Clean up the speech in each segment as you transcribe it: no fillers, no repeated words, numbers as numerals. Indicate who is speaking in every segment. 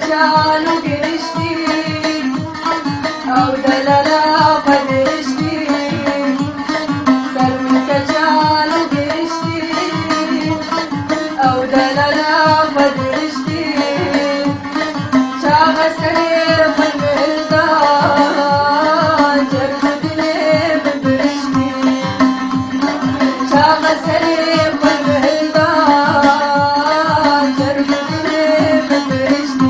Speaker 1: كانوا قرشتي أو دللا قدرشتي سرمك كانوا قرشتي أو دللا قدرشتي شاغ سرير من مهلدان جرد لي من برشتي شاغ سرير من مهلدان جرد لي من برشتي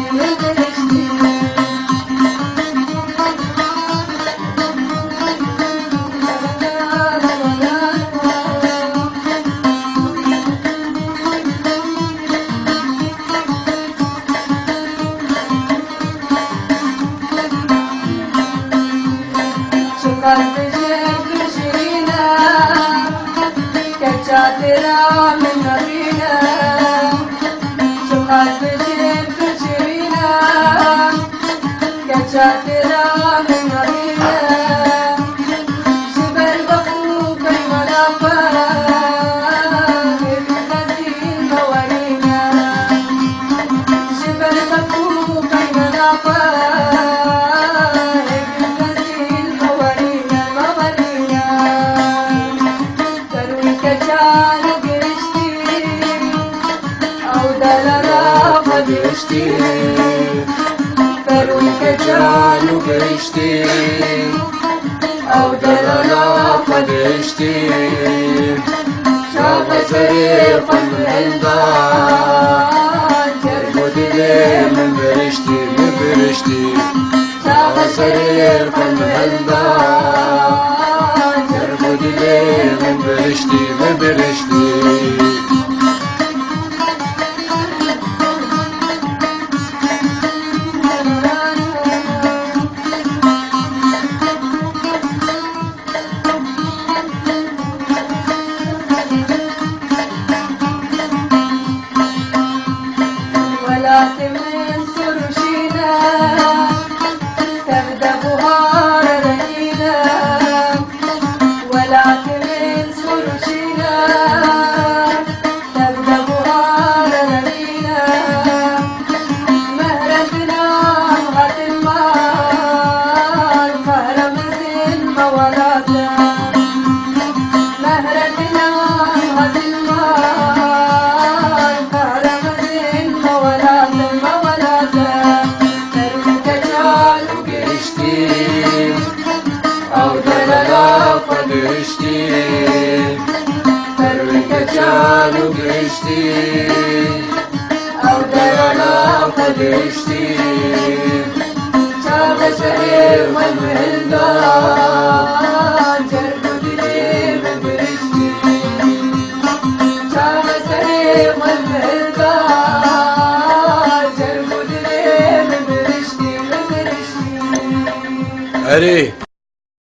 Speaker 1: قلب جيب شيرينا كشاترا من نبينا شو قلب جيب شيرينا كشاترا من نبينا شبر بخوك المنافع بالخزين موالينا شبر بخوك المنافع كانوا قرشتي أو دللا قدرشتي فروك كانوا قرشتي أو دللا قدرشتي شاغ سريق الهندان جرد لي من برشتي من برشتي شاغ سريق الهندان جرد لي من برشتي من برشتي ولا تمن سرشينا تبدأ بهار رهينا ولا تمن سرشينا تبدأ بهار رهينا مهرتنا مهرة المال مهرة من مولانا مهرتنا مهرة المال مهرة من مولانا مولانا ترمك كانوا قرشتي أو دللا قدرشتي ترمك كانوا قرشتي أو دللا قدرشتي شاغ سرير من مهلدان جرد لي من برشتي شاغ سرير من مهلدان جرد لي من برشتي من برشتي
Speaker 2: علي